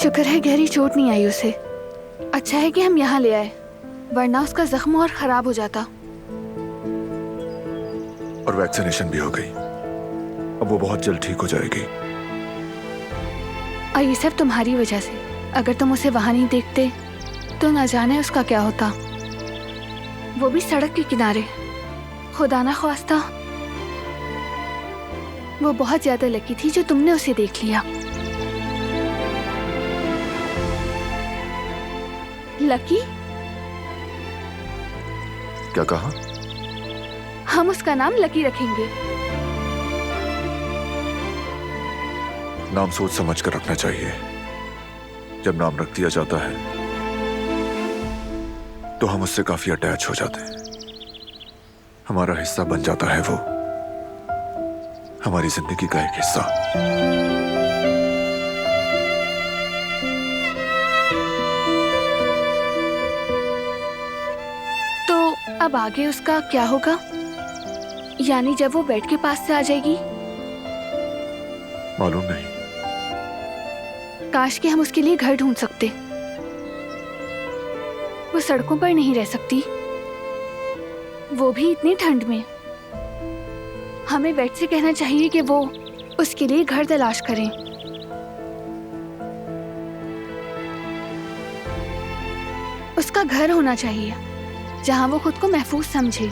शुक्र है गहरी चोट नहीं आई उसे। अच्छा है कि हम यहाँ ले आए, वरना उसका जख्म और खराब हो जाता। और वैक्सीनेशन भी हो गई, अब वो बहुत जल्द ठीक हो जाएगी। और ये सब तुम्हारी वजह से। अगर तुम उसे वहां नहीं देखते तो न जाने उसका क्या होता। वो भी सड़क के किनारे। खुदा ना ख्वास्ता। वो बहुत ज्यादा लकी थी जो तुमने उसे देख लिया। लकी? क्या कहा? हम उसका नाम लकी रखेंगे। नाम सोच समझ कर रखना चाहिए। जब नाम रख दिया जाता है तो हम उससे काफी अटैच हो जाते हैं। हमारा हिस्सा बन जाता है वो, हमारी जिंदगी का एक हिस्सा। तो अब आगे उसका क्या होगा? यानी जब वो बेड के पास से आ जाएगी? मालूम नहीं। काश कि हम उसके लिए घर ढूंढ सकते। वो सड़कों पर नहीं रह सकती, वो भी इतनी ठंड में। हमें बेड से कहना चाहिए कि वो उसके लिए घर तलाश करें। उसका घर होना चाहिए जहां वो खुद को महफूज समझे,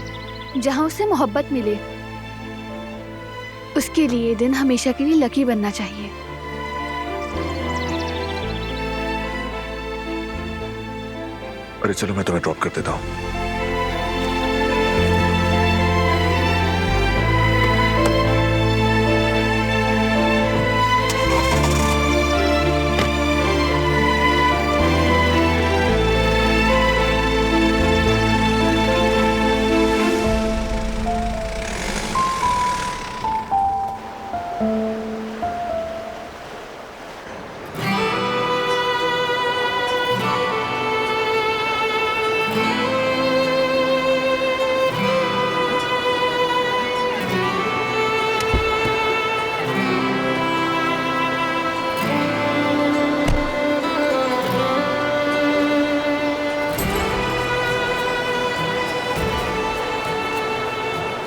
जहां उसे मोहब्बत मिले। उसके लिए ये दिन हमेशा के लिए लकी बनना चाहिए। अरे चलो मैं तुम्हें ड्रॉप कर देता हूँ।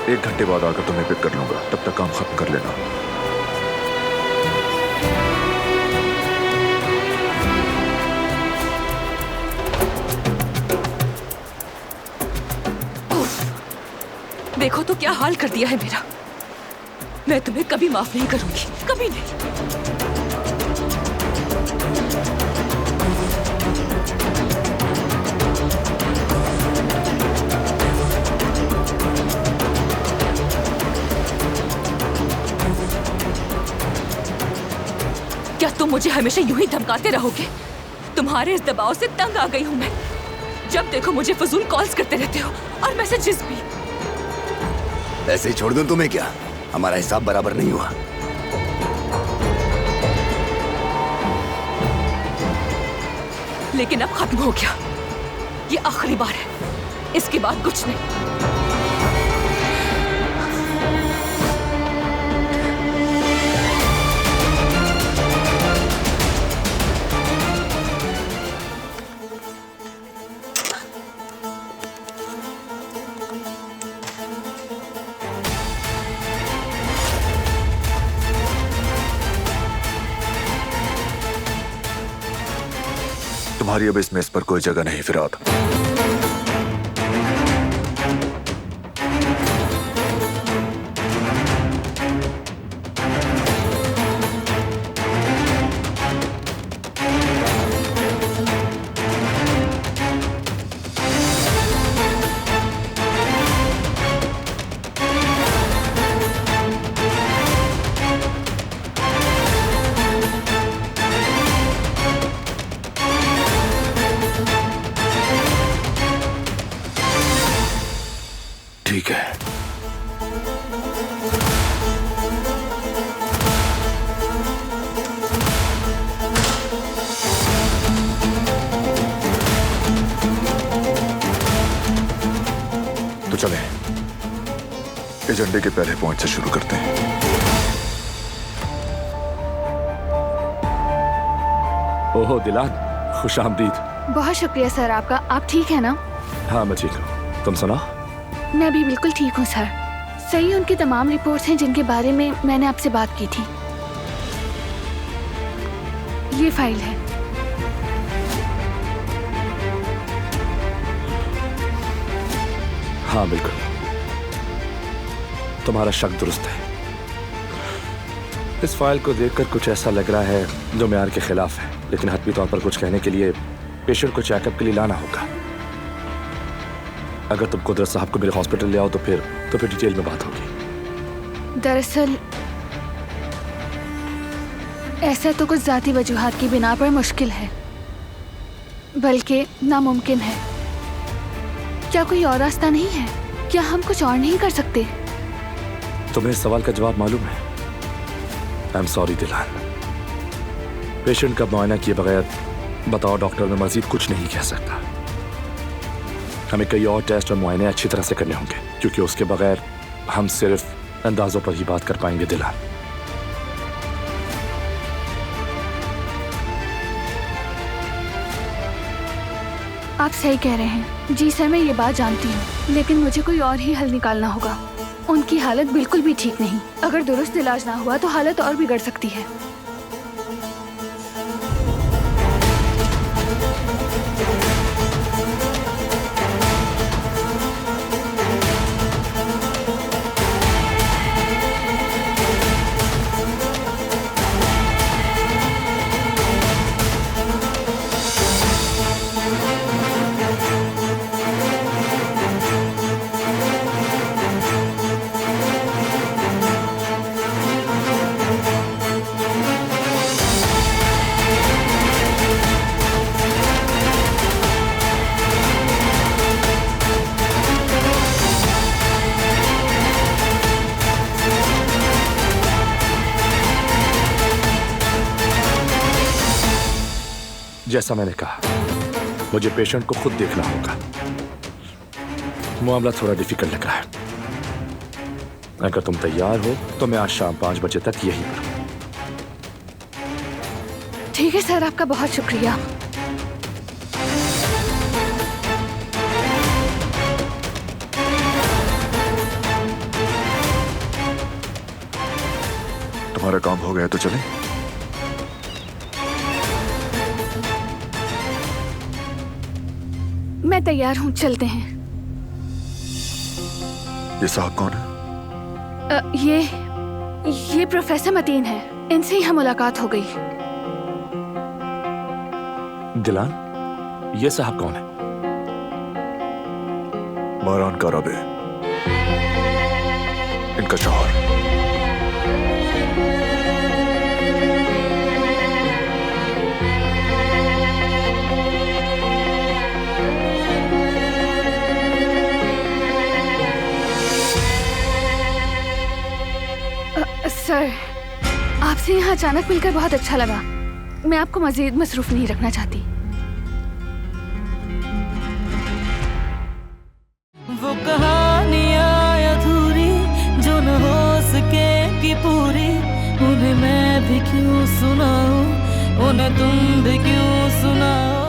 एक घंटे बाद आकर तुम्हें पिक कर लूंगा, तब तक काम खत्म कर लेना। देखो तो क्या हाल कर दिया है मेरा। मैं तुम्हें कभी माफ नहीं करूंगी, कभी नहीं। क्या तुम मुझे हमेशा यूं ही धमकाते रहोगे? तुम्हारे इस दबाव से तंग आ गई हूं मैं। जब देखो मुझे फजूल कॉल्स करते रहते हो और मैसेजेस भी। ऐसे ही छोड़ दूं तुम्हें क्या? हमारा हिसाब बराबर नहीं हुआ। लेकिन अब खत्म हो गया। ये आखिरी बार है, इसके बाद कुछ नहीं। तुम्हारी अब इस मेस पर कोई जगह नहीं फिराद। ठीक है। तो चलें, एजेंडे के पहले पॉइंट से शुरू करते हैं। ओहो दिलान, खुश आमदीद। बहुत शुक्रिया सर आपका। आप ठीक है ना? हाँ मैं ठीक हूँ, तुम सुना? मैं भी बिल्कुल ठीक हूँ सर। सही उनकी तमाम रिपोर्ट्स हैं जिनके बारे में मैंने आपसे बात की थी। ये फाइल है। हाँ बिल्कुल, तुम्हारा शक दुरुस्त है। इस फाइल को देखकर कुछ ऐसा लग रहा है जो मेयार के खिलाफ है, लेकिन हतमी तौर पर कुछ कहने के लिए पेशेंट को चेकअप के लिए लाना होगा। अगर तुम कुदरत साहब को मेरे हॉस्पिटल ले आओ तो फिर डिटेल में बात होगी। दरअसल ऐसा तो कुछ जाती वजूहात की बिना पर मुश्किल है, बल्कि नामुमकिन है। क्या कोई और रास्ता नहीं है? क्या हम कुछ और नहीं कर सकते? तुम्हें इस सवाल का जवाब मालूम है? आई एम सॉरी दिलान, पेशेंट का मुआयना किए बगैर बताओ डॉक्टर में मजीद कुछ नहीं कह सकता। हमें कई और टेस्ट और मुआयने अच्छी तरह से करने होंगे, क्योंकि उसके बगैर हम सिर्फ अंदाजों पर ही बात कर पाएंगे दिलान। आप सही कह रहे हैं। जी सर, मैं ये बात जानती हूँ, लेकिन मुझे कोई और ही हल निकालना होगा। उनकी हालत बिल्कुल भी ठीक नहीं। अगर दुरुस्त इलाज ना हुआ तो हालत और बिगड़ सकती है। जैसा मैंने कहा, मुझे पेशेंट को खुद देखना होगा। मामला थोड़ा डिफिकल्ट लग रहा है। अगर तुम तैयार हो तो मैं आज शाम 5 बजे तक यहीं पर हूं। ठीक है सर, आपका बहुत शुक्रिया। तुम्हारा काम हो गया तो चलें? मैं तैयार हूँ, चलते हैं। ये साहब कौन है? ये प्रोफेसर मतीन है। इनसे ही हम मुलाकात हो गई। दिलान, ये साहब कौन है? मारान काराबे, इनका शौहर। सर, आपसे यहाँ अचानक मिलकर बहुत अच्छा लगा। मैं आपको मजीद मसरूफ नहीं रखना चाहती। वो कहानियाँ अधूरी जो न हो सके कि पूरी, उन्हें मैं भी क्यों सुनाऊं, उन्हें तुम भी क्यों सुनाओ।